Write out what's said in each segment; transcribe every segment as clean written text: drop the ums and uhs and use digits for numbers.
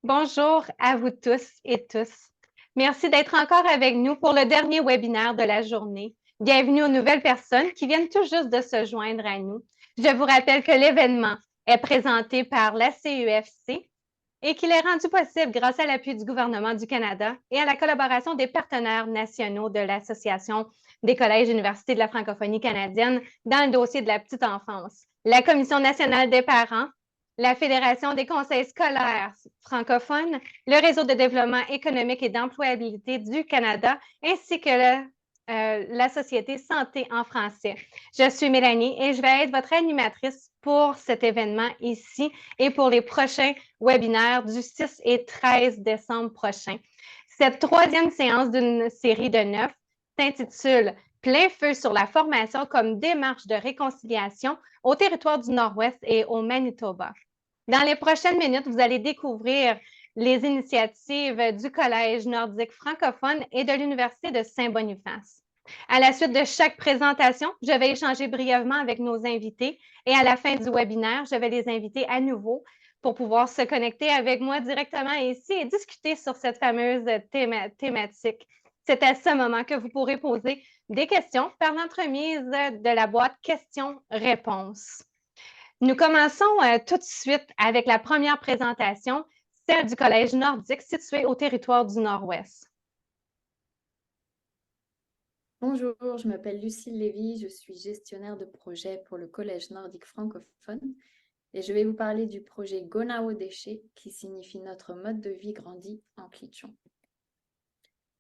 Bonjour à vous tous et tous. Merci d'être encore avec nous pour le dernier webinaire de la journée. Bienvenue aux nouvelles personnes qui viennent tout juste de se joindre à nous. Je vous rappelle que l'événement est présenté par la CEFC et qu'il est rendu possible grâce à l'appui du gouvernement du Canada et à la collaboration des partenaires nationaux de l'Association des collèges et universités de la francophonie canadienne dans le dossier de la petite enfance, la Commission nationale des parents, la Fédération des conseils scolaires francophones, le Réseau de développement économique et d'employabilité du Canada, ainsi que la Société Santé en français. Je suis Mélanie et je vais être votre animatrice pour cet événement ici et pour les prochains webinaires du 6 et 13 décembre prochain. Cette troisième séance d'une série de 9 s'intitule Plein feu sur la formation comme démarche de réconciliation au territoire du Nord-Ouest et au Manitoba. Dans les prochaines minutes, vous allez découvrir les initiatives du Collège nordique francophone et de l'Université de Saint-Boniface. À la suite de chaque présentation, je vais échanger brièvement avec nos invités et à la fin du webinaire, je vais les inviter à nouveau pour pouvoir se connecter avec moi directement ici et discuter sur cette fameuse thématique. C'est à ce moment que vous pourrez poser des questions par l'entremise de la boîte questions-réponses. Nous commençons tout de suite avec la première présentation, celle du Collège nordique situé au territoire du Nord-Ouest. Bonjour, je m'appelle Lucille Lévy, je suis gestionnaire de projet pour le Collège nordique francophone et je vais vous parler du projet Gonao Déchets qui signifie notre mode de vie grandit en Klitchon.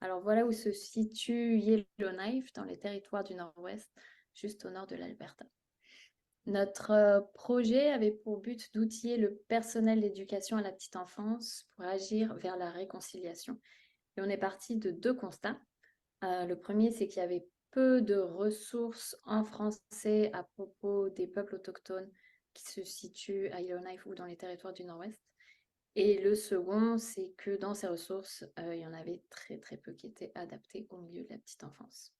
Alors voilà où se situe Yellowknife dans les territoires du Nord-Ouest, juste au nord de l'Alberta. Notre projet avait pour but d'outiller le personnel d'éducation à la petite enfance pour agir vers la réconciliation. Et on est parti de deux constats. Le premier, c'est qu'il y avait peu de ressources en français à propos des peuples autochtones qui se situent à Yellowknife ou dans les territoires du Nord-Ouest. Et le second, c'est que dans ces ressources, il y en avait très très peu qui étaient adaptées au milieu de la petite enfance.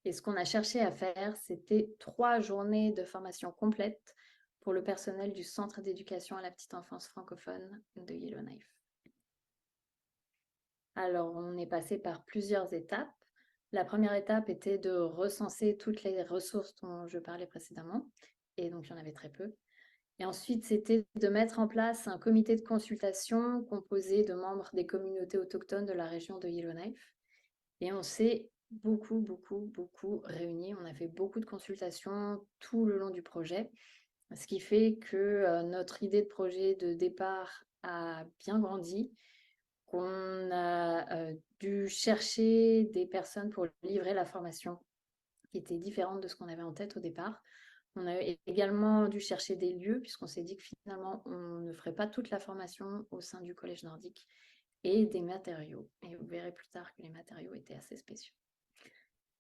Et ce qu'on a cherché à faire, c'était 3 journées de formation complète pour le personnel du Centre d'éducation à la petite enfance francophone de Yellowknife. Alors, on est passé par plusieurs étapes. La première étape était de recenser toutes les ressources dont je parlais précédemment, et donc il y en avait très peu. Et ensuite, c'était de mettre en place un comité de consultation composé de membres des communautés autochtones de la région de Yellowknife. Et on s'est beaucoup réunis. On a fait beaucoup de consultations tout le long du projet, ce qui fait que notre idée de projet de départ a bien grandi, qu'on a dû chercher des personnes pour livrer la formation qui était différente de ce qu'on avait en tête au départ. On a également dû chercher des lieux puisqu'on s'est dit que finalement on ne ferait pas toute la formation au sein du collège nordique et des matériaux. Et vous verrez plus tard que les matériaux étaient assez spéciaux.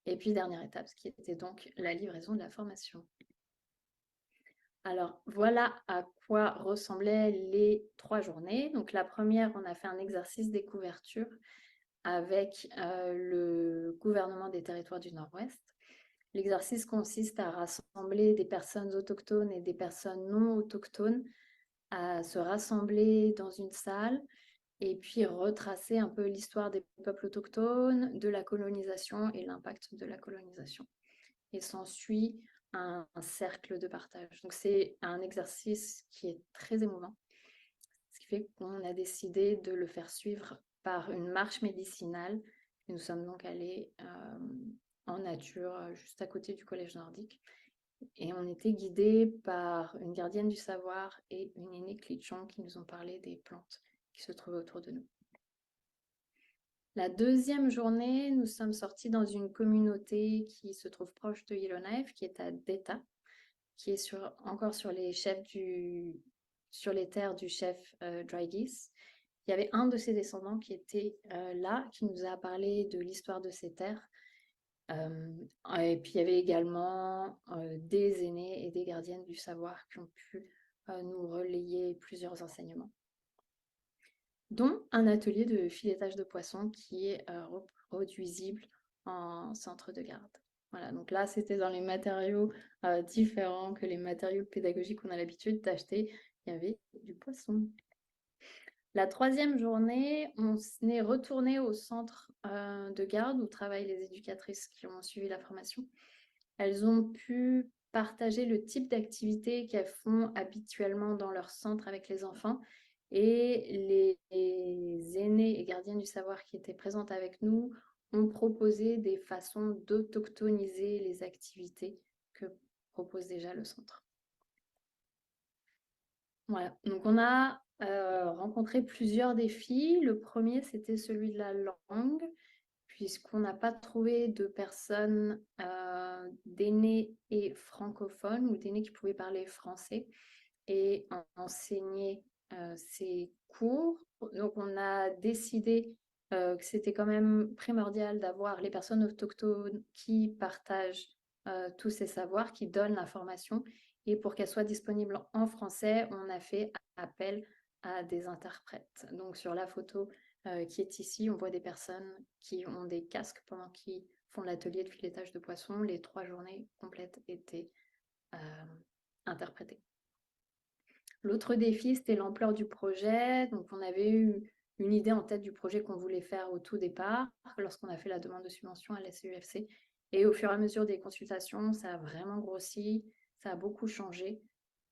Et puis dernière étape, ce qui était donc la livraison de la formation. Alors voilà à quoi ressemblaient les 3 journées. Donc la première, on a fait un exercice découverture avec le gouvernement des territoires du Nord-Ouest. L'exercice consiste à rassembler des personnes autochtones et des personnes non autochtones, à se rassembler dans une salle et puis retracer un peu l'histoire des peuples autochtones, de la colonisation et l'impact de la colonisation. Et s'ensuit un cercle de partage. Donc c'est un exercice qui est très émouvant, ce qui fait qu'on a décidé de le faire suivre par une marche médicinale. Et nous sommes donc allés en nature, juste à côté du collège nordique. Et on était guidés par une gardienne du savoir et une aînée Klitchon qui nous ont parlé des plantes qui se trouvaient autour de nous. La deuxième journée, nous sommes sortis dans une communauté qui se trouve proche de Yellowknife, qui est à Deta, qui est encore sur les terres du chef Dry Geese. Il y avait un de ses descendants qui était là, qui nous a parlé de l'histoire de ces terres. Et puis il y avait également des aînés et des gardiennes du savoir qui ont pu nous relayer plusieurs enseignements, dont un atelier de filetage de poissons qui est reproduisible en centre de garde. Voilà, donc là, c'était dans les matériaux différents que les matériaux pédagogiques qu'on a l'habitude d'acheter. Il y avait du poisson. La troisième journée, on est retourné au centre de garde où travaillent les éducatrices qui ont suivi la formation. Elles ont pu partager le type d'activité qu'elles font habituellement dans leur centre avec les enfants. Et les aînés et gardiens du savoir qui étaient présentes avec nous ont proposé des façons d'autochtoniser les activités que propose déjà le centre. Voilà, donc on a rencontré plusieurs défis. Le premier, c'était celui de la langue, puisqu'on n'a pas trouvé de personnes d'aînés et francophones ou d'aînés qui pouvaient parler français et enseigner ces cours. Donc on a décidé que c'était quand même primordial d'avoir les personnes autochtones qui partagent tous ces savoirs, qui donnent l'information. Et pour qu'elle soit disponible en français, on a fait appel à des interprètes. Donc sur la photo qui est ici, on voit des personnes qui ont des casques pendant qu'ils font l'atelier de filetage de poissons. Les 3 journées complètes étaient interprétées. L'autre défi, c'était l'ampleur du projet. Donc on avait eu une idée en tête du projet qu'on voulait faire au tout départ, lorsqu'on a fait la demande de subvention à la CEFC. Et au fur et à mesure des consultations, ça a vraiment grossi, ça a beaucoup changé.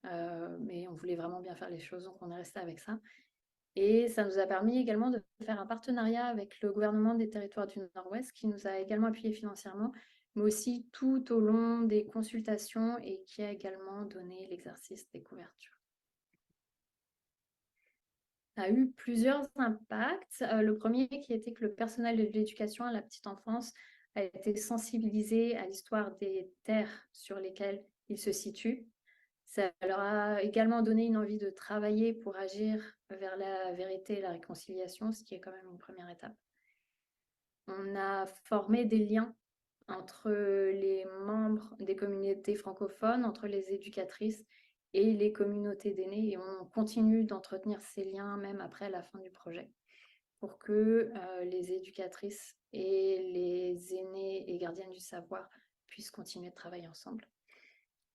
Mais on voulait vraiment bien faire les choses, donc on est resté avec ça. Et ça nous a permis également de faire un partenariat avec le gouvernement des territoires du Nord-Ouest qui nous a également appuyés financièrement, mais aussi tout au long des consultations et qui a également donné l'exercice des couvertures. Ça a eu plusieurs impacts. Le premier qui était que le personnel de l'éducation à la petite enfance a été sensibilisé à l'histoire des terres sur lesquelles ils se situent. Ça leur a également donné une envie de travailler pour agir vers la vérité et la réconciliation, ce qui est quand même une première étape. On a formé des liens entre les membres des communautés francophones, entre les éducatrices et les communautés d'aînés, et on continue d'entretenir ces liens même après la fin du projet pour que les éducatrices et les aînés et gardiennes du savoir puissent continuer de travailler ensemble.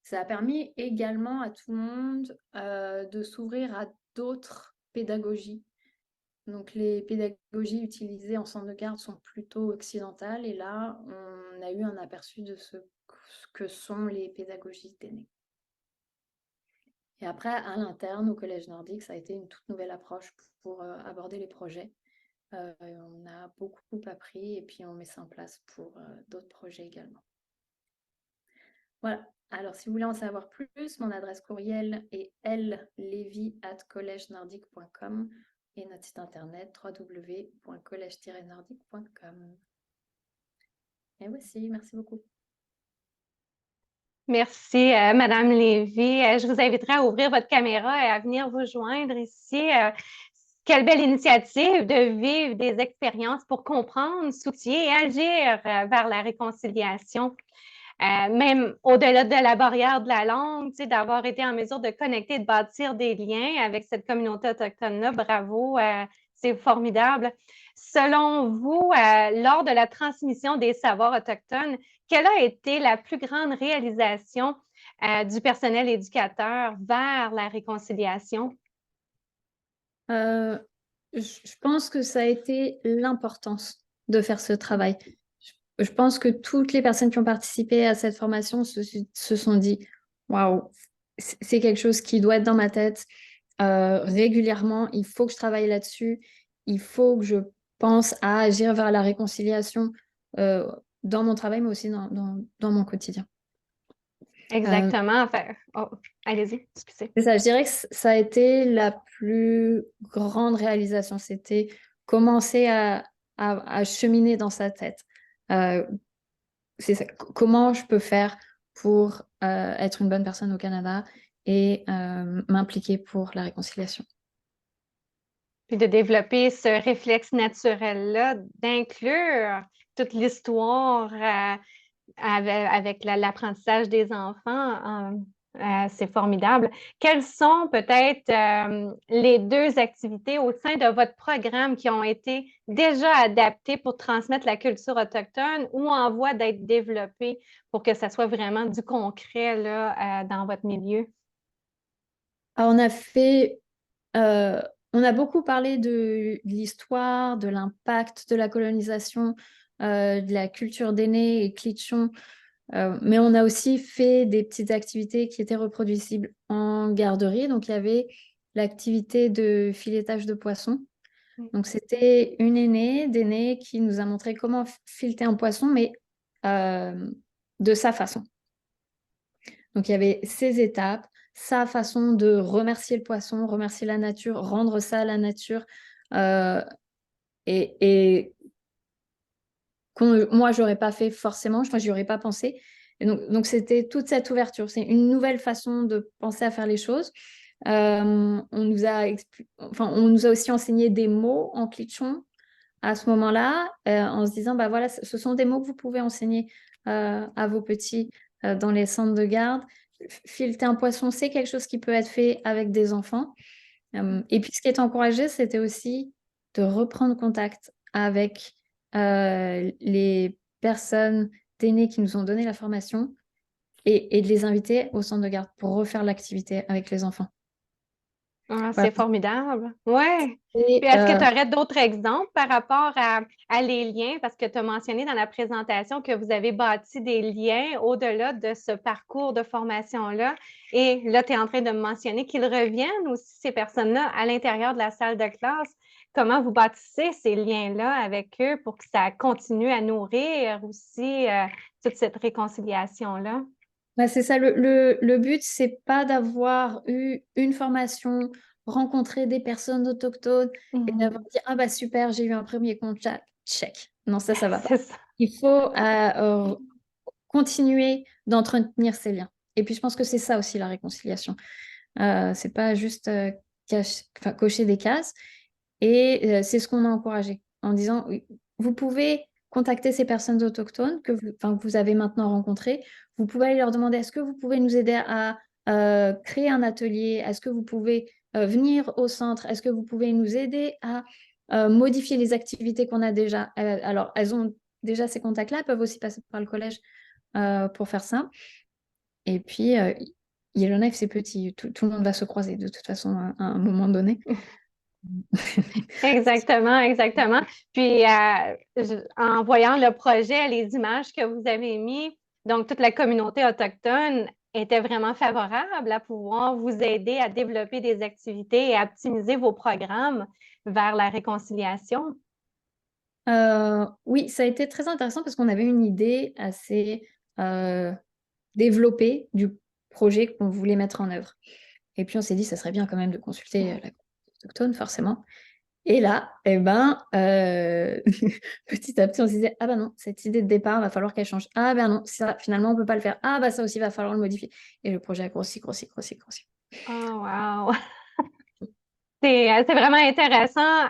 Ça a permis également à tout le monde de s'ouvrir à d'autres pédagogies. Donc les pédagogies utilisées en centre de garde sont plutôt occidentales et là, on a eu un aperçu de ce que sont les pédagogies d'aînés. Et après, à l'interne, au Collège nordique, ça a été une toute nouvelle approche pour aborder les projets. On a beaucoup appris et puis on met ça en place pour d'autres projets également. Voilà. Alors, si vous voulez en savoir plus, mon adresse courriel est llevy@collègenordique.com et notre site internet www.collège-nordique.com. Et voici, merci beaucoup. Merci, Madame Lévy. Je vous inviterai à ouvrir votre caméra et à venir vous joindre ici. Quelle belle initiative de vivre des expériences pour comprendre, soutenir et agir vers la réconciliation. Même au-delà de la barrière de la langue, d'avoir été en mesure de connecter, de bâtir des liens avec cette communauté autochtone-là, bravo, c'est formidable. Selon vous, lors de la transmission des savoirs autochtones, quelle a été la plus grande réalisation du personnel éducateur vers la réconciliation? Je pense que ça a été l'importance de faire ce travail. Je pense que toutes les personnes qui ont participé à cette formation se sont dit « Waouh, c'est quelque chose qui doit être dans ma tête régulièrement. Il faut que je travaille là-dessus. Il faut que je pense à agir vers la réconciliation dans mon travail, mais aussi dans mon quotidien. » Exactement. Enfin, oh, allez-y, excusez. C'est ça, je dirais que ça a été la plus grande réalisation. C'était commencer à cheminer dans sa tête. C'est ça. Comment je peux faire pour être une bonne personne au Canada et m'impliquer pour la réconciliation. Puis de développer ce réflexe naturel-là, d'inclure toute l'histoire avec l'apprentissage des enfants, c'est formidable. Quelles sont peut-être les 2 activités au sein de votre programme qui ont été déjà adaptées pour transmettre la culture autochtone ou en voie d'être développées pour que ça soit vraiment du concret là, dans votre milieu? Alors, on a fait on a beaucoup parlé de l'histoire, de l'impact de la colonisation, de la culture d'aînés et Clitchon, mais on a aussi fait des petites activités qui étaient reproduisibles en garderie. Donc, il y avait l'activité de filetage de poissons. Donc, c'était une aînée d'aînée qui nous a montré comment fileter un poisson, mais de sa façon. Donc, il y avait ses étapes, sa façon de remercier le poisson, remercier la nature, rendre ça à la nature. Et moi, j'aurais pas fait forcément, enfin, j'y aurais pas pensé. Et donc, c'était toute cette ouverture. C'est une nouvelle façon de penser à faire les choses. On nous a aussi enseigné des mots en clitchon à ce moment-là, en se disant, bah voilà, ce sont des mots que vous pouvez enseigner à vos petits dans les centres de garde. Fileter un poisson, c'est quelque chose qui peut être fait avec des enfants. Et puis, ce qui est encouragé, c'était aussi de reprendre contact avec les personnes d'aînés qui nous ont donné la formation et de les inviter au centre de garde pour refaire l'activité avec les enfants. Ah, Voilà. c'est formidable. Ouais. Et, Puis est-ce que tu aurais d'autres exemples par rapport à les liens? Parce que tu as mentionné dans la présentation que vous avez bâti des liens au-delà de ce parcours de formation-là. Et là, tu es en train de me mentionner qu'ils reviennent aussi, ces personnes-là, à l'intérieur de la salle de classe. Comment vous bâtissez ces liens-là avec eux pour que ça continue à nourrir aussi toute cette réconciliation-là? bah, c'est ça, le but, c'est pas d'avoir eu une formation, rencontré des personnes autochtones et d'avoir dit, ah bah super, j'ai eu un premier contact, check. Non, ça va pas. C'est ça. Il faut continuer d'entretenir ces liens. Et puis, je pense que c'est ça aussi la réconciliation. C'est pas juste cocher des cases. Et c'est ce qu'on a encouragé en disant, oui, vous pouvez contacter ces personnes autochtones que vous avez maintenant rencontrées. Vous pouvez aller leur demander, est-ce que vous pouvez nous aider à créer un atelier? Est-ce que vous pouvez venir au centre? Est-ce que vous pouvez nous aider à modifier les activités qu'on a déjà? Alors, elles ont déjà ces contacts-là, elles peuvent aussi passer par le collège pour faire ça. Et puis, Yellowknife, c'est petit. Tout le monde va se croiser de toute façon à un moment donné. Exactement, exactement. Puis, en voyant le projet, les images que vous avez mis, donc toute la communauté autochtone était vraiment favorable à pouvoir vous aider à développer des activités et à optimiser vos programmes vers la réconciliation. Oui, ça a été très intéressant parce qu'on avait une idée assez développée du projet qu'on voulait mettre en œuvre. Et puis on s'est dit, ça serait bien quand même de consulter la communauté autochtone, forcément. Et là, petit à petit, on se disait, ah ben non, cette idée de départ, va falloir qu'elle change. Ah ben non, ça, finalement, on peut pas le faire. Ah ben ça aussi, va falloir le modifier. Et le projet a grossi, grossi, grossi, grossi. Oh, wow! C'est vraiment intéressant.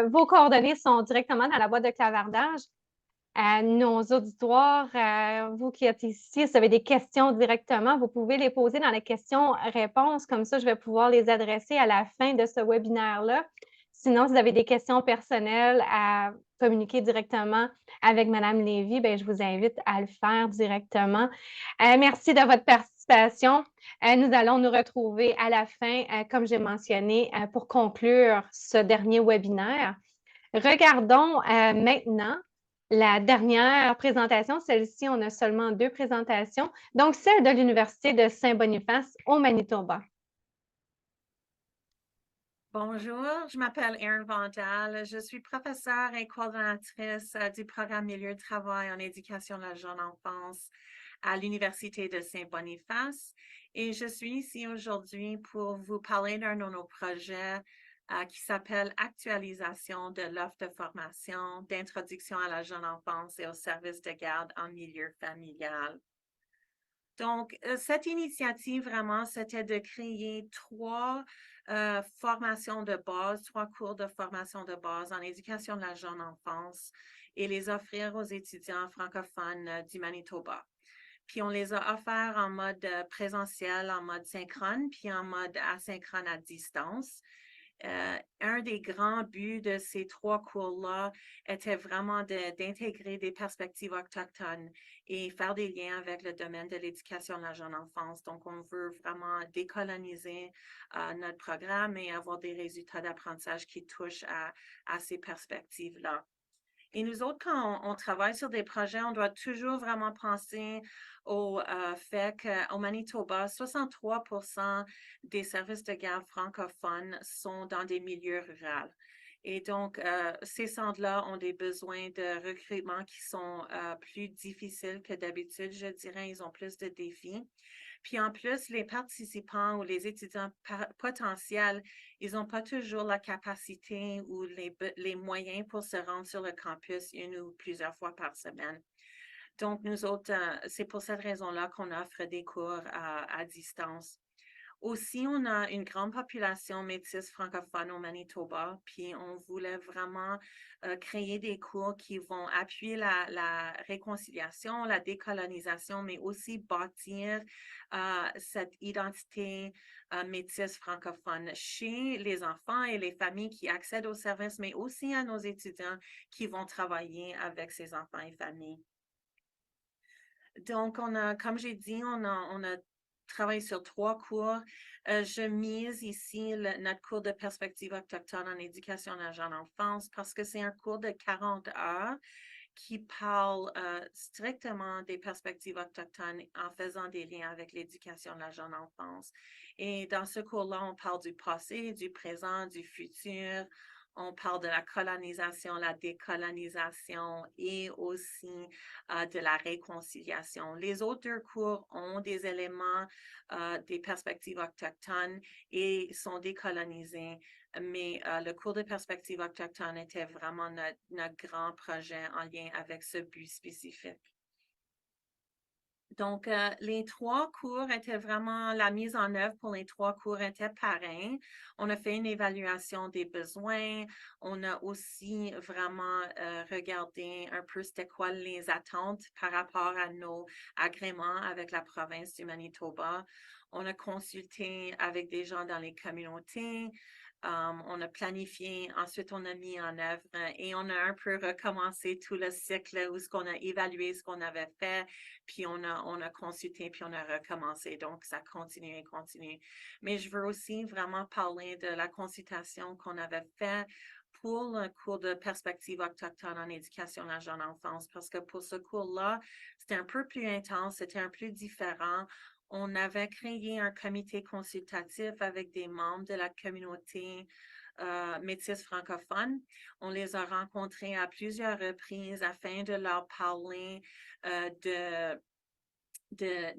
Vos coordonnées sont directement dans la boîte de clavardage. À nos auditoires, vous qui êtes ici, si vous avez des questions directement, vous pouvez les poser dans les questions-réponses. Comme ça, je vais pouvoir les adresser à la fin de ce webinaire-là. Sinon, si vous avez des questions personnelles à communiquer directement avec Mme Lévy, bien, je vous invite à le faire directement. Merci de votre participation. Nous allons nous retrouver à la fin, comme j'ai mentionné, pour conclure ce dernier webinaire. Regardons maintenant la dernière présentation. Celle-ci, on a seulement 2 présentations. Donc, celle de l'Université de Saint-Boniface au Manitoba. Bonjour, je m'appelle Erin Vandal. Je suis professeure et coordonnatrice du programme Milieu de travail en éducation de la jeune enfance à l'Université de Saint-Boniface. Et je suis ici aujourd'hui pour vous parler d'un de nos projets qui s'appelle Actualisation de l'offre de formation d'introduction à la jeune enfance et aux services de garde en milieu familial. Donc, cette initiative, vraiment, c'était de créer 3 formations de base, 3 cours de formation de base en éducation de la jeune enfance et les offrir aux étudiants francophones du Manitoba. Puis, on les a offerts en mode présentiel, en mode synchrone, puis en mode asynchrone à distance. un des grands buts de ces 3 cours-là était vraiment d'intégrer des perspectives autochtones et faire des liens avec le domaine de l'éducation de la jeune enfance. Donc, on veut vraiment décoloniser notre programme et avoir des résultats d'apprentissage qui touchent à ces perspectives-là. Et nous autres, quand on travaille sur des projets, on doit toujours vraiment penser au fait qu'au Manitoba, 63% des services de garde francophones sont dans des milieux ruraux. Et donc, ces centres-là ont des besoins de recrutement qui sont plus difficiles que d'habitude. Je dirais, ils ont plus de défis. Puis en plus, les participants ou les étudiants potentiels, ils n'ont pas toujours la capacité ou les moyens pour se rendre sur le campus une ou plusieurs fois par semaine. Donc, nous autres, c'est pour cette raison-là qu'on offre des cours à distance. Aussi, on a une grande population métisse francophone au Manitoba, puis on voulait vraiment créer des cours qui vont appuyer la réconciliation, la décolonisation, mais aussi bâtir cette identité métisse francophone chez les enfants et les familles qui accèdent aux services, mais aussi à nos étudiants qui vont travailler avec ces enfants et familles. Donc, comme j'ai dit, on a travaillé sur 3 cours. Je mise ici notre cours de perspective autochtone en éducation de la jeune enfance parce que c'est un cours de 40 heures qui parle strictement des perspectives autochtones en faisant des liens avec l'éducation de la jeune enfance. Et dans ce cours-là, on parle du passé, du présent, du futur. On parle de la colonisation, la décolonisation et aussi de la réconciliation. Les autres 2 cours ont des éléments des perspectives autochtones et sont décolonisés, mais le cours de perspective autochtone était vraiment notre grand projet en lien avec ce but spécifique. Donc, les 3 cours étaient vraiment, la mise en œuvre pour les 3 cours était pareil. On a fait une évaluation des besoins. On a aussi vraiment regardé un peu c'était quoi les attentes par rapport à nos agréments avec la province du Manitoba. On a consulté avec des gens dans les communautés. On a planifié, ensuite on a mis en œuvre et on a un peu recommencé tout le cycle où ce qu'on a évalué ce qu'on avait fait, puis on a consulté, puis on a recommencé. Donc, ça continue et continue. Mais je veux aussi vraiment parler de la consultation qu'on avait faite pour le cours de perspective autochtone en éducation de la jeune enfance, parce que pour ce cours-là, c'était un peu plus intense, c'était un peu différent. On avait créé un comité consultatif avec des membres de la communauté métisse francophone. On les a rencontrés à plusieurs reprises afin de leur parler de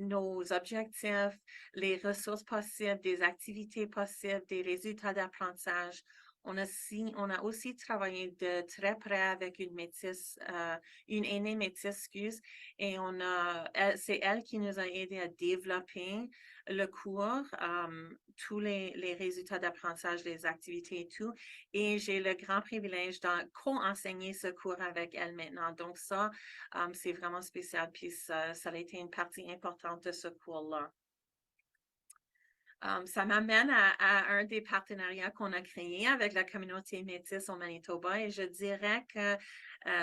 nos objectifs, les ressources possibles, des activités possibles, des résultats d'apprentissage. On a aussi travaillé de très près avec une métisse, une aînée métisse, excuse, et c'est elle qui nous a aidé à développer le cours, tous les résultats d'apprentissage, les activités et tout. Et j'ai le grand privilège de co-enseigner ce cours avec elle maintenant. Donc ça, c'est vraiment spécial. Puis ça a été une partie importante de ce cours-là. Ça m'amène à un des partenariats qu'on a créé avec la communauté métisse au Manitoba et je dirais que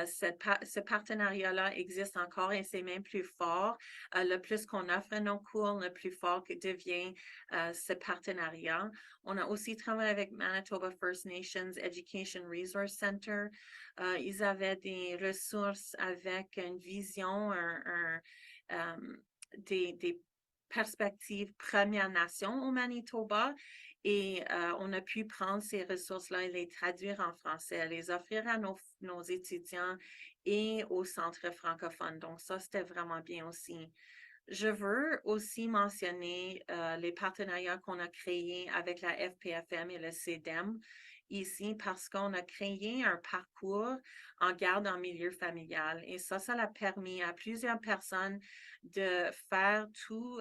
ce partenariat-là existe encore et c'est même plus fort. Le plus qu'on offre nos cours, le plus fort que devient ce partenariat. On a aussi travaillé avec Manitoba First Nations Education Resource Center. Ils avaient des ressources avec une vision, des perspective Première Nation au Manitoba et on a pu prendre ces ressources-là et les traduire en français, les offrir à nos étudiants et aux centres francophones. Donc ça, c'était vraiment bien aussi. Je veux aussi mentionner les partenariats qu'on a créés avec la FPFM et le CEDEM ici parce qu'on a créé un parcours en garde en milieu familial. Et ça a permis à plusieurs personnes de faire tout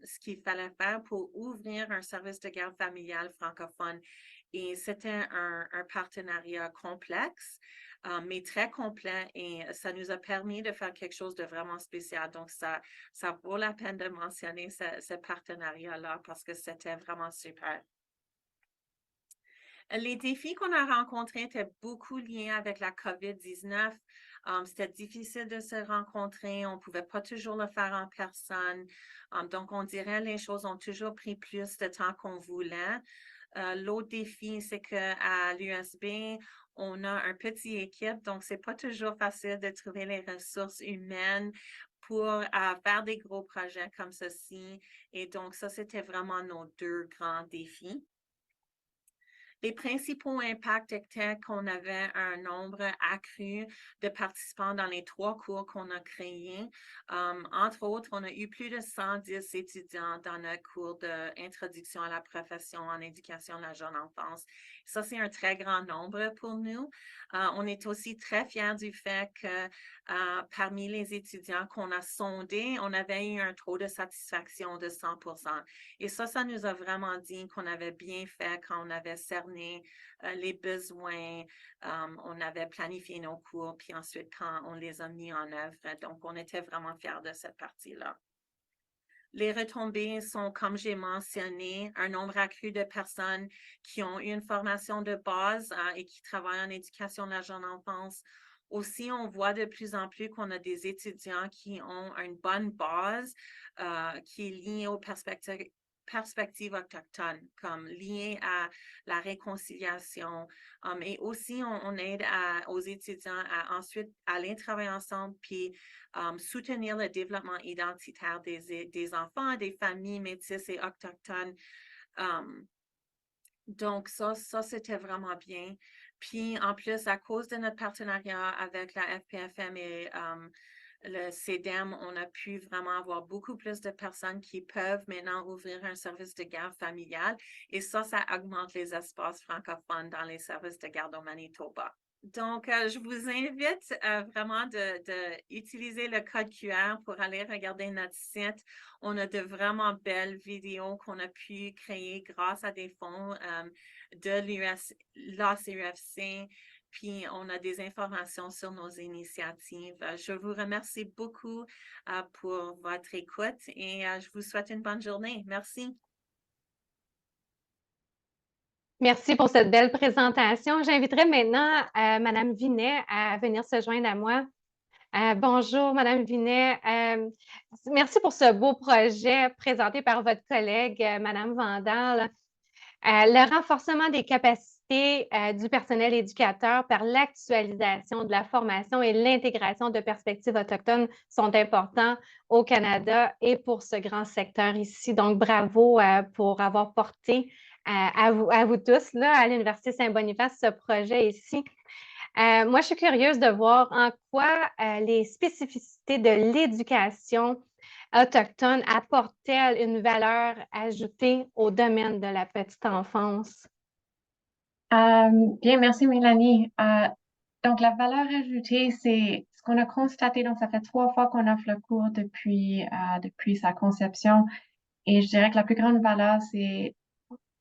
ce qu'il fallait faire pour ouvrir un service de garde familiale francophone. Et c'était un partenariat complexe, mais très complet et ça nous a permis de faire quelque chose de vraiment spécial. Donc, ça vaut la peine de mentionner ce partenariat-là parce que c'était vraiment super. Les défis qu'on a rencontrés étaient beaucoup liés avec la COVID-19. C'était difficile de se rencontrer. On ne pouvait pas toujours le faire en personne. Donc, on dirait les choses ont toujours pris plus de temps qu'on voulait. L'autre défi, c'est qu'à l'USB, on a une petite équipe, donc c'est pas toujours facile de trouver les ressources humaines pour faire des gros projets comme ceci. Et donc, ça, c'était vraiment nos deux grands défis. Les principaux impacts étaient qu'on avait un nombre accru de participants dans les 3 cours qu'on a créés. Entre autres, on a eu plus de 110 étudiants dans notre cours d'introduction à la profession en éducation de la jeune enfance. Ça, c'est un très grand nombre pour nous. On est aussi très fiers du fait que parmi les étudiants qu'on a sondés, on avait eu un taux de satisfaction de 100%. Et ça nous a vraiment dit qu'on avait bien fait quand on avait cerné les besoins, on avait planifié nos cours, puis ensuite quand on les a mis en œuvre. Donc, on était vraiment fiers de cette partie-là. Les retombées sont, comme j'ai mentionné, un nombre accru de personnes qui ont eu une formation de base et qui travaillent en éducation de la jeune enfance. Aussi, on voit de plus en plus qu'on a des étudiants qui ont une bonne base qui est liée aux perspectives autochtones, comme liées à la réconciliation. Et aussi, on aide aux étudiants à ensuite aller travailler ensemble puis soutenir le développement identitaire des enfants, des familles métisses et autochtones. Donc, ça c'était vraiment bien. Puis, en plus, à cause de notre partenariat avec la FPFM et le CEDEM, on a pu vraiment avoir beaucoup plus de personnes qui peuvent maintenant ouvrir un service de garde familiale. Et ça augmente les espaces francophones dans les services de garde au Manitoba. Donc, je vous invite vraiment d'utiliser le code QR pour aller regarder notre site. On a de vraiment belles vidéos qu'on a pu créer grâce à des fonds de l'ACUFC. Puis, on a des informations sur nos initiatives. Je vous remercie beaucoup pour votre écoute et je vous souhaite une bonne journée. Merci. Merci pour cette belle présentation. J'inviterai maintenant Mme Vinet à venir se joindre à moi. Bonjour, Mme Vinet. Merci pour ce beau projet présenté par votre collègue, Mme Vandal. Le renforcement des capacités du personnel éducateur par l'actualisation de la formation et l'intégration de perspectives autochtones sont importants au Canada et pour ce grand secteur ici. Donc, bravo pour avoir porté à vous tous là, à l'Université Saint-Boniface ce projet ici. Moi, je suis curieuse de voir en quoi les spécificités de l'éducation autochtone apportent-elles une valeur ajoutée au domaine de la petite enfance? Bien, merci Mélanie. Donc, la valeur ajoutée, c'est ce qu'on a constaté. Donc, ça fait 3 fois qu'on offre le cours depuis sa conception. Et je dirais que la plus grande valeur, c'est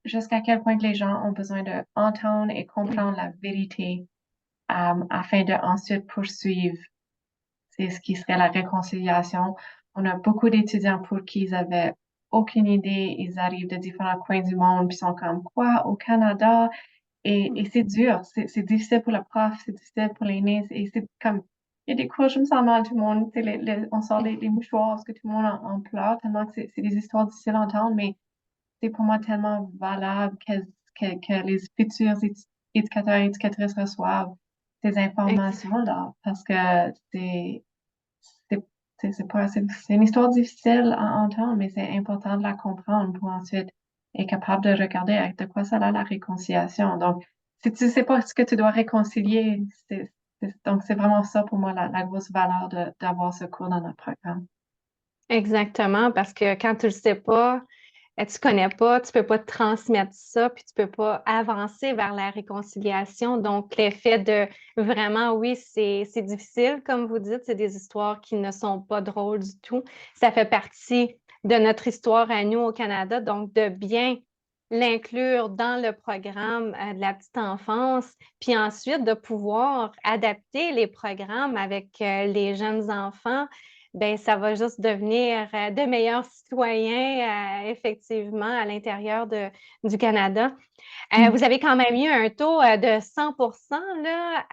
jusqu'à quel point que les gens ont besoin d'entendre et comprendre la vérité afin de ensuite poursuivre. C'est ce qui serait la réconciliation. On a beaucoup d'étudiants pour qui ils avaient aucune idée. Ils arrivent de différents coins du monde, puis sont comme quoi au Canada? Et c'est dur, c'est difficile pour le prof, c'est difficile pour l'aîné, et c'est comme, il y a des cours, je me sens mal, tout le monde, on sort les mouchoirs, parce que tout le monde en pleure, tellement que c'est des histoires difficiles à entendre, mais c'est pour moi tellement valable que les futurs éducateurs et éducatrices reçoivent ces informations-là, parce que c'est c'est une histoire difficile à entendre, mais c'est important de la comprendre pour ensuite être capable de regarder avec de quoi ça a la réconciliation. Donc, si tu sais pas ce que tu dois réconcilier, donc c'est vraiment ça pour moi la grosse valeur d'avoir ce cours dans notre programme. Exactement, parce que quand tu ne le sais pas, tu connais pas, tu peux pas te transmettre ça, puis tu peux pas avancer vers la réconciliation. Donc, l'effet de vraiment, oui, c'est difficile, comme vous dites, c'est des histoires qui ne sont pas drôles du tout. Ça fait partie de notre histoire à nous au Canada, donc de bien l'inclure dans le programme de la petite enfance, puis ensuite de pouvoir adapter les programmes avec les jeunes enfants ben ça va juste devenir de meilleurs citoyens, effectivement, à l'intérieur du Canada. Vous avez quand même eu un taux de 100% là,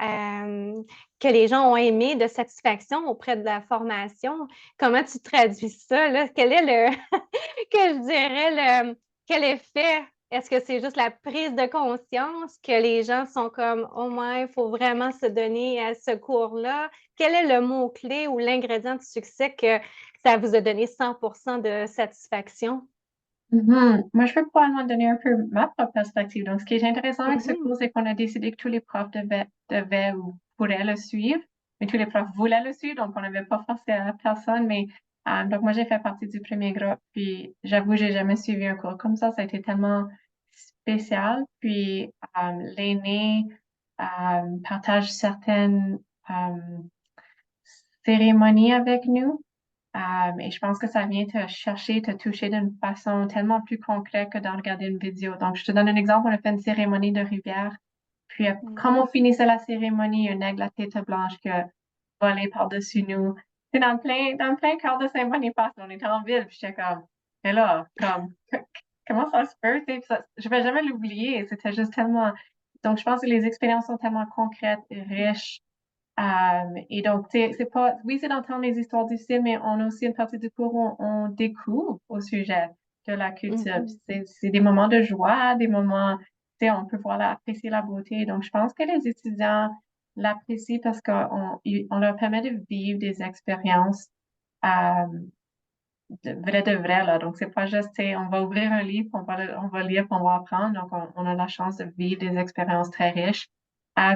que les gens ont aimé de satisfaction auprès de la formation. Comment tu traduis ça, là? Quel est le, que je dirais, quel effet? Est-ce que c'est juste la prise de conscience que les gens sont comme, oh my, il faut vraiment se donner à ce cours-là? Quel est le mot-clé ou l'ingrédient de succès que ça vous a donné 100% de satisfaction? Moi, je peux probablement donner un peu ma propre perspective. Donc, ce qui est intéressant avec ce Mhm. cours, c'est qu'on a décidé que tous les profs devaient ou pourraient le suivre, mais tous les profs voulaient le suivre, donc on n'avait pas forcé à personne. Mais donc, moi, j'ai fait partie du premier groupe, puis j'avoue, j'ai jamais suivi un cours comme ça. Ça a été tellement spécial. Puis l'aîné partage certaines cérémonies avec nous. Et je pense que ça vient te chercher, te toucher d'une façon tellement plus concrète que d'en regarder une vidéo. Donc, je te donne un exemple. On a fait une cérémonie de rivière. Puis, quand on finissait la cérémonie, un aigle à tête blanche qui a volé par-dessus nous. C'est dans plein cœur de Saint-Boniface. On était en ville. Puis, j'étais comme, mais là, comme, comment ça se peut? Tu sais, je vais jamais l'oublier. C'était juste tellement. Donc, je pense que les expériences sont tellement concrètes et riches. Et donc, c'est pas, oui, c'est d'entendre les histoires difficiles, mais on a aussi une partie du cours où on découvre au sujet de la culture. Mhm. C'est des moments de joie, des moments, on peut voir apprécier la beauté. Donc, je pense que les étudiants l'apprécient parce qu'on leur permet de vivre des expériences euh, de vrai, là. Donc, c'est pas juste, on va ouvrir un livre, on va lire, puis on va apprendre. Donc, on a la chance de vivre des expériences très riches.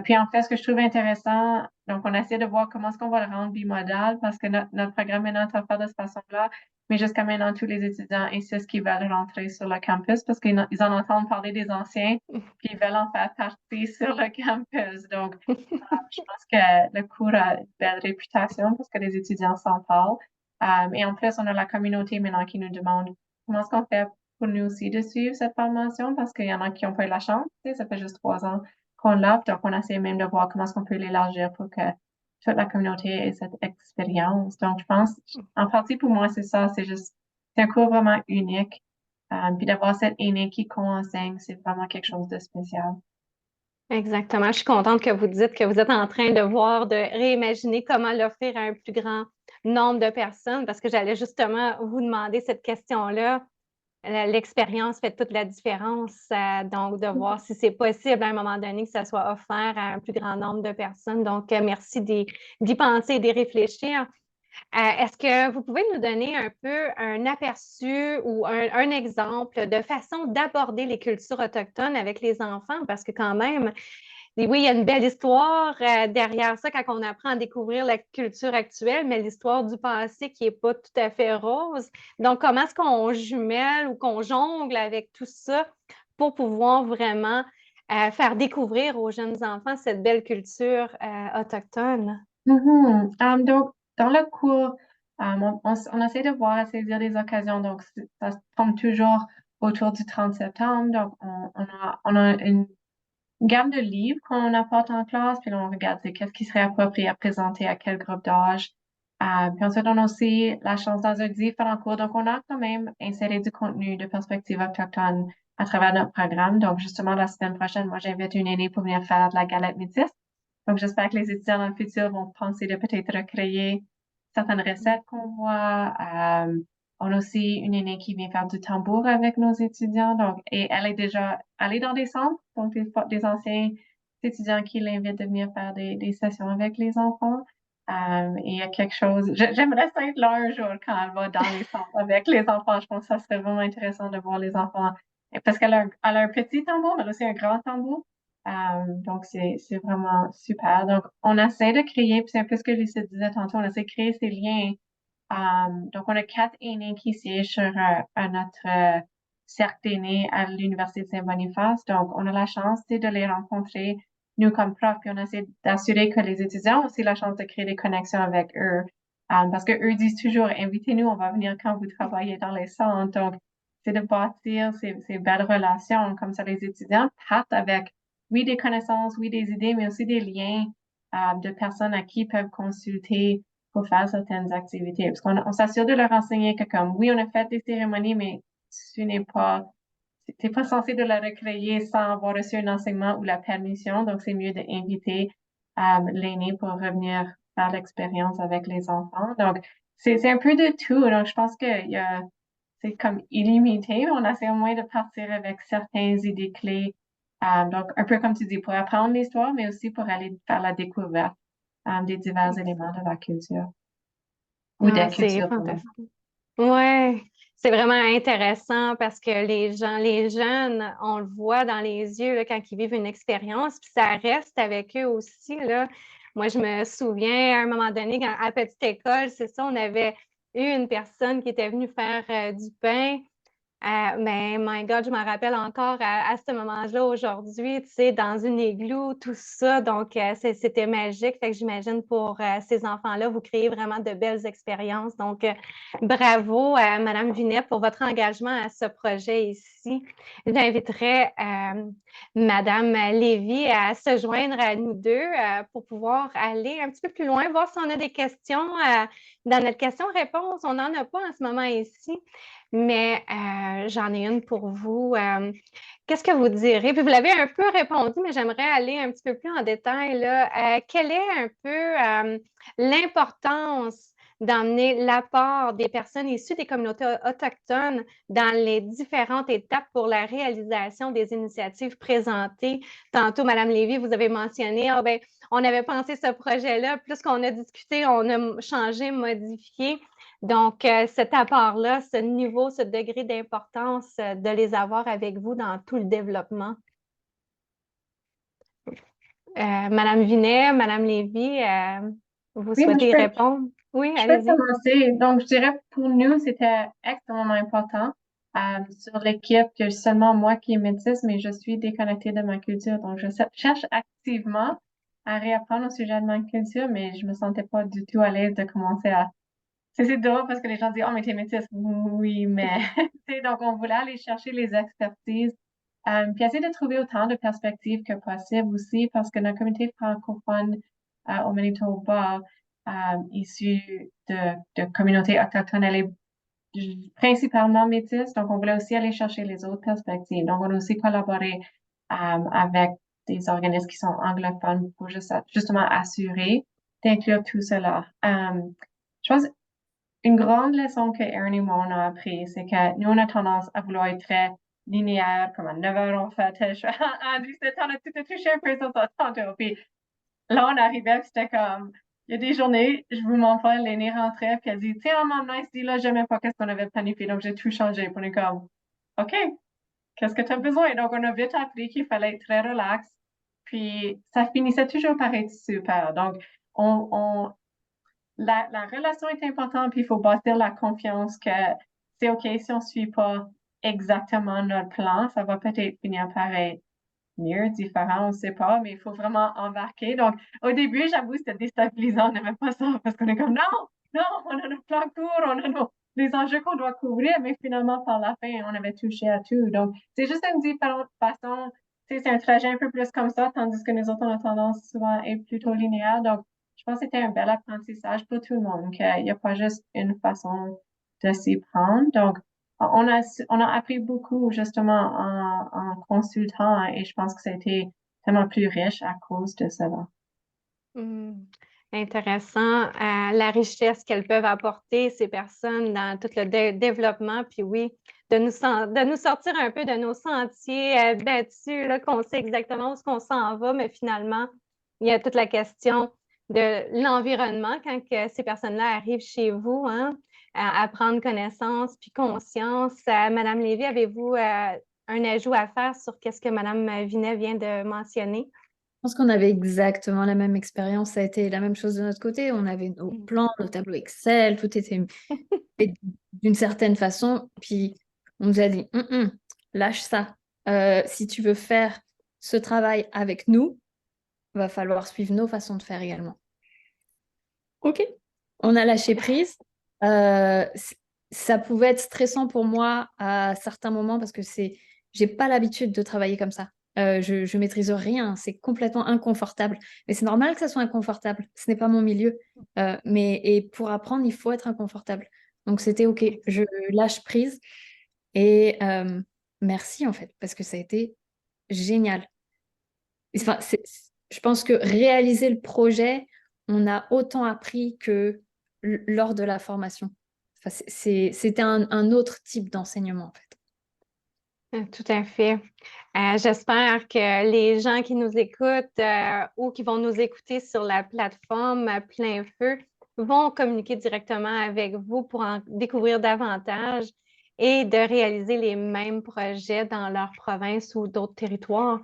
Puis, en fait, ce que je trouve intéressant, donc, on essaie de voir comment est-ce qu'on va le rendre bimodal parce que notre programme maintenant est offert de cette façon-là. Mais jusqu'à maintenant, tous les étudiants insistent qu'ils veulent rentrer sur le campus parce qu'ils en entendent parler des anciens, puis ils veulent en faire partie sur le campus. Donc, je pense que le cours a une belle réputation parce que les étudiants s'en parlent. Et en plus, on a la communauté maintenant qui nous demande comment est-ce qu'on fait pour nous aussi de suivre cette formation parce qu'il y en a qui n'ont pas eu la chance. Ça fait juste 3 ans qu'on l'a. Donc, on essaie même de voir comment est-ce qu'on peut l'élargir pour que toute la communauté ait cette expérience. Donc, je pense, en partie pour moi, c'est ça. C'est un cours vraiment unique. Puis d'avoir cette aînée qui co-enseigne, c'est vraiment quelque chose de spécial. Exactement. Je suis contente que vous dites que vous êtes en train de voir, de réimaginer comment l'offrir à un plus grand nombre de personnes, parce que j'allais justement vous demander cette question-là. L'expérience fait toute la différence, donc de voir si c'est possible à un moment donné que ça soit offert à un plus grand nombre de personnes. Donc, merci d'y penser et d'y réfléchir. Est-ce que vous pouvez nous donner un peu un aperçu ou un exemple de façon d'aborder les cultures autochtones avec les enfants? Parce que quand même, oui, il y a une belle histoire derrière ça quand on apprend à découvrir la culture actuelle, mais l'histoire du passé qui n'est pas tout à fait rose. Donc, comment est-ce qu'on jumelle ou qu'on jongle avec tout ça pour pouvoir vraiment faire découvrir aux jeunes enfants cette belle culture autochtone? Donc, dans le cours, on essaie de voir, à saisir des occasions. Donc, ça se tombe toujours autour du 30 septembre. Donc, on a une gamme de livres qu'on apporte en classe, puis là, on regarde qu'est-ce qui serait approprié à présenter à quel groupe d'âge. Puis ensuite, on a aussi la chance dans un différent cours. Donc, on a quand même inséré du contenu de perspective autochtone à travers notre programme. Donc, justement, la semaine prochaine, moi, j'invite une aînée pour venir faire de la galette métisse. Donc, j'espère que les étudiants dans le futur vont penser de peut-être recréer certaines recettes qu'on voit. On a aussi une aînée qui vient faire du tambour avec nos étudiants. Donc, et elle est déjà allée dans des centres, donc des anciens étudiants qui l'invitent de venir faire des sessions avec les enfants. Et il y a quelque chose, j'aimerais ça être là un jour quand elle va dans les centres avec les enfants. Je pense que ça serait vraiment intéressant de voir les enfants. Parce elle a un petit tambour, mais aussi un grand tambour. Donc, c'est vraiment super. Donc, on essaie de créer, puis c'est un peu ce que je disais tantôt, on essaie de créer ces liens. Donc, on a 4 aînés qui siègent sur notre cercle d'aînés à l'Université de Saint-Boniface. Donc, on a la chance de les rencontrer, nous comme profs, puis on essaie d'assurer que les étudiants ont aussi la chance de créer des connexions avec eux. Parce que eux disent toujours, invitez-nous, on va venir quand vous travaillez dans les centres. Donc, c'est de bâtir ces belles relations. Comme ça, les étudiants partent avec oui, des connaissances, oui, des idées, mais aussi des liens de personnes à qui ils peuvent consulter pour faire certaines activités. Parce qu'on s'assure de leur enseigner que comme, oui, on a fait des cérémonies, mais t'es pas censé de la recréer sans avoir reçu un enseignement ou la permission. Donc, c'est mieux d'inviter l'aîné pour revenir faire l'expérience avec les enfants. Donc, c'est un peu de tout. Donc, je pense que c'est comme illimité. On essaie au moins de partir avec certaines idées clés. Donc, un peu comme tu dis, pour apprendre l'histoire, mais aussi pour aller faire la découverte des divers éléments de la culture ou des Ah, c'est cultures. Pardon. fantastique. Ouais, c'est vraiment intéressant parce que les gens, les jeunes, on le voit dans les yeux là, quand ils vivent une expérience, puis ça reste avec eux aussi, là. Moi, je me souviens à un moment donné, à la petite école, c'est ça, on avait eu une personne qui était venue faire du pain. Mais my God, je me rappelle encore à ce moment-là aujourd'hui, tu sais, dans une igloo, tout ça. Donc, c'était magique. Fait que j'imagine pour ces enfants-là, vous créez vraiment de belles expériences. Donc, bravo, Madame Vinet, pour votre engagement à ce projet ici. J'inviterais Madame Lévy à se joindre à nous deux pour pouvoir aller un petit peu plus loin, voir si on a des questions. Dans notre question-réponse, on n'en a pas en ce moment ici. Mais j'en ai une pour vous. Qu'est-ce que vous direz? Puis vous l'avez un peu répondu, mais j'aimerais aller un petit peu plus en détail, là. Quelle est un peu l'importance d'emmener l'apport des personnes issues des communautés autochtones dans les différentes étapes pour la réalisation des initiatives présentées? Tantôt, Madame Lévy, vous avez mentionné, on avait pensé ce projet-là, plus qu'on a discuté, on a changé, modifié. Donc, cet apport-là, ce niveau, ce degré d'importance de les avoir avec vous dans tout le développement. Madame Vinet, Madame Lévy, vous Oui, moi, souhaitez y répondre? Oui, je peux allez-y. commencer. Donc, je dirais pour nous, c'était extrêmement important sur l'équipe que seulement moi qui est métisse, mais je suis déconnectée de ma culture. Donc, je cherche activement à réapprendre au sujet de ma culture, mais je me sentais pas du tout à l'aise de commencer à... C'est drôle parce que les gens disent, oh, mais t'es métisse. Oui, mais... tu sais, donc, on voulait aller chercher les expertises, puis essayer de trouver autant de perspectives que possible aussi, parce que notre communauté francophone au Manitoba, issue de communautés autochtones, elle est principalement métisse, donc on voulait aussi aller chercher les autres perspectives. Donc, on a aussi collaboré avec des organismes qui sont anglophones pour justement assurer d'inclure tout cela. Je pense une grande leçon que Erin et moi on a appris, c'est que nous, on a tendance à vouloir être très linéaire, comme à 9 heures, on fait tel choix. À 17 ans, on a tout touché un peu sur ça tantôt. Puis là, on arrivait, puis c'était comme, il y a des journées, je vous mens pas, l'aînée rentrait, puis elle dit, tiens, maman, nice, dis là, j'aimais pas qu'est-ce qu'on avait planifié, donc j'ai tout changé. Puis on est comme, OK, qu'est-ce que tu as besoin? Donc, on a vite appris qu'il fallait être très relax, puis ça finissait toujours par être super. Donc, la relation est importante, puis il faut bâtir la confiance que c'est OK si on ne suit pas exactement notre plan, ça va peut-être finir par être mieux, différent, on ne sait pas, mais il faut vraiment embarquer. Donc, au début, j'avoue, c'était déstabilisant, on n'aimait pas ça, parce qu'on est comme, non, non, on a notre plan court, on a les enjeux qu'on doit couvrir, mais finalement, par la fin, on avait touché à tout. Donc, c'est juste une différente façon, tu sais, c'est un trajet un peu plus comme ça, tandis que nous autres, on a tendance souvent à être plutôt linéaire. Donc, je pense que c'était un bel apprentissage pour tout le monde, qu'il n'y a pas juste une façon de s'y prendre. Donc, on a appris beaucoup justement en consultant et je pense que ça a été tellement plus riche à cause de cela. Intéressant. La richesse qu'elles peuvent apporter, ces personnes, dans tout le développement. Puis oui, de nous sortir un peu de nos sentiers battus, là, qu'on sait exactement où est-ce qu'on s'en va, mais finalement, il y a toute la question de l'environnement quand que ces personnes-là arrivent chez vous, hein, à prendre connaissance puis conscience. Madame Lévy, avez-vous un ajout à faire sur qu'est-ce que Madame Vinet vient de mentionner? Je pense qu'on avait exactement la même expérience. Ça a été la même chose de notre côté. On avait nos plans, nos tableaux Excel, tout était fait d'une certaine façon. Puis on nous a dit, lâche ça. Si tu veux faire ce travail avec nous, va falloir suivre nos façons de faire également. OK. On a lâché prise. Ça pouvait être stressant pour moi à certains moments parce que j'ai pas l'habitude de travailler comme ça. je maîtrise rien, c'est complètement inconfortable. Mais c'est normal que ça soit inconfortable, ce n'est pas mon milieu. Et pour apprendre, il faut être inconfortable. Donc c'était OK, je lâche prise et merci en fait, parce que ça a été génial. Enfin, je pense que réaliser le projet, on a autant appris que lors de la formation. Enfin, c'était un autre type d'enseignement en fait. Tout à fait. J'espère que les gens qui nous écoutent ou qui vont nous écouter sur la plateforme Plein Feu vont communiquer directement avec vous pour en découvrir davantage et de réaliser les mêmes projets dans leur province ou d'autres territoires.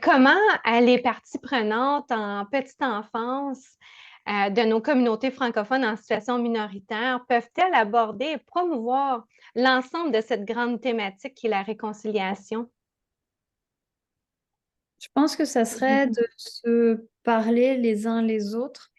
Comment les parties prenantes en petite enfance de nos communautés francophones en situation minoritaire peuvent-elles aborder et promouvoir l'ensemble de cette grande thématique qui est la réconciliation? Je pense que ça serait de se parler les uns les autres.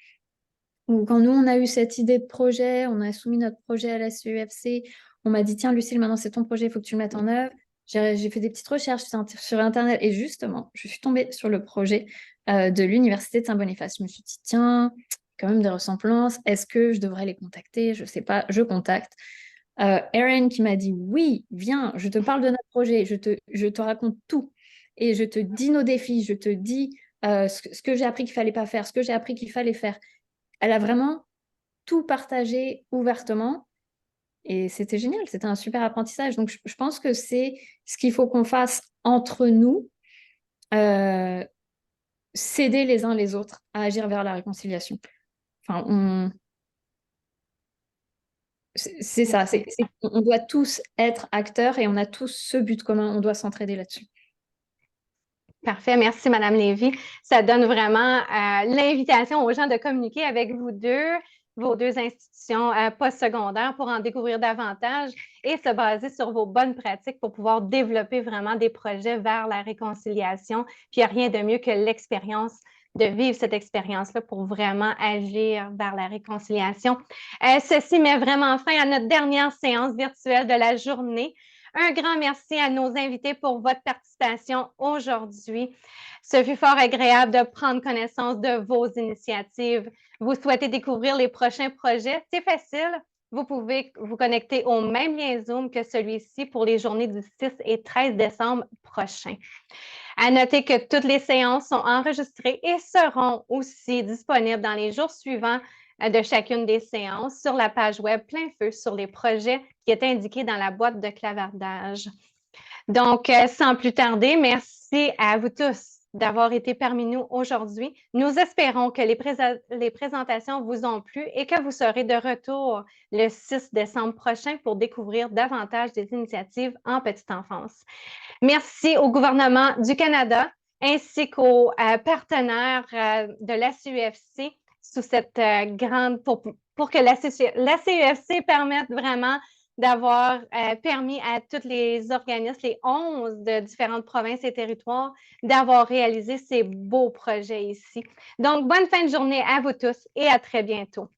Donc, quand nous, on a eu cette idée de projet, on a soumis notre projet à la CEFC, on m'a dit, tiens, Lucille, maintenant c'est ton projet, il faut que tu le mettes en œuvre. J'ai fait des petites recherches sur Internet et justement, je suis tombée sur le projet de l'Université de Saint-Boniface. Je me suis dit, tiens, quand même des ressemblances, est-ce que je devrais les contacter? Je ne sais pas, je contacte. Erin qui m'a dit, oui, viens, je te parle de notre projet, je te raconte tout et je te dis nos défis, je te dis ce que j'ai appris qu'il ne fallait pas faire, ce que j'ai appris qu'il fallait faire. Elle a vraiment tout partagé ouvertement et c'était génial, c'était un super apprentissage. Donc, je pense que c'est ce qu'il faut qu'on fasse entre nous, s'aider les uns les autres à agir vers la réconciliation. Enfin, c'est ça, on doit tous être acteurs et on a tous ce but commun, on doit s'entraider là-dessus. Parfait, merci Madame Lévy. Ça donne vraiment l'invitation aux gens de communiquer avec vous deux, vos deux institutions postsecondaires pour en découvrir davantage et se baser sur vos bonnes pratiques pour pouvoir développer vraiment des projets vers la réconciliation. Puis il n'y a rien de mieux que l'expérience, de vivre cette expérience-là pour vraiment agir vers la réconciliation. Ceci met vraiment fin à notre dernière séance virtuelle de la journée. Un grand merci à nos invités pour votre participation aujourd'hui. Ce fut fort agréable de prendre connaissance de vos initiatives. Vous souhaitez découvrir les prochains projets? C'est facile. Vous pouvez vous connecter au même lien Zoom que celui-ci pour les journées du 6 et 13 décembre prochains. À noter que toutes les séances sont enregistrées et seront aussi disponibles dans les jours suivants de chacune des séances sur la page web Plein Feu sur les projets qui est indiqué dans la boîte de clavardage. Donc, sans plus tarder, merci à vous tous d'avoir été parmi nous aujourd'hui. Nous espérons que les présentations vous ont plu et que vous serez de retour le 6 décembre prochain pour découvrir davantage des initiatives en petite enfance. Merci au gouvernement du Canada ainsi qu'aux partenaires de la CEFC sous cette pour que la CEFC permette vraiment d'avoir permis à tous les organismes, les 11 de différentes provinces et territoires, d'avoir réalisé ces beaux projets ici. Donc, bonne fin de journée à vous tous et à très bientôt.